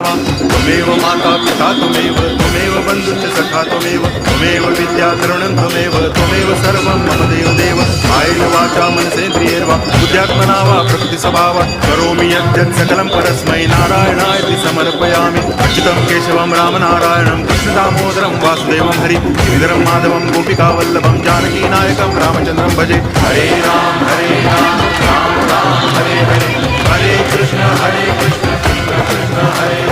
स्वाहा त्वमेव माता पिता त्वमेव बन्धुश्च सखा त्वमेव विद्या तरुणं त्वमेव सर्वं मम देव कायेन वाचा मनसेन्द्रियैर्वा बुद्ध्यात्मना वा प्रकृतिस्वभावात् करोमि यद्यत् सकलं परस्मै नारायणाय समर्पयामि अच्युतं केशवं रामनारायणं कृष्णदामोदरं वासुदेवं हरि गिरिधरं माधवं गोपिकावल्लभं जानकीनायकं रामचन्द्रं भजे हरे राम राम राम हरे हरे हरे कृष्ण कृष्ण कृष्ण हरे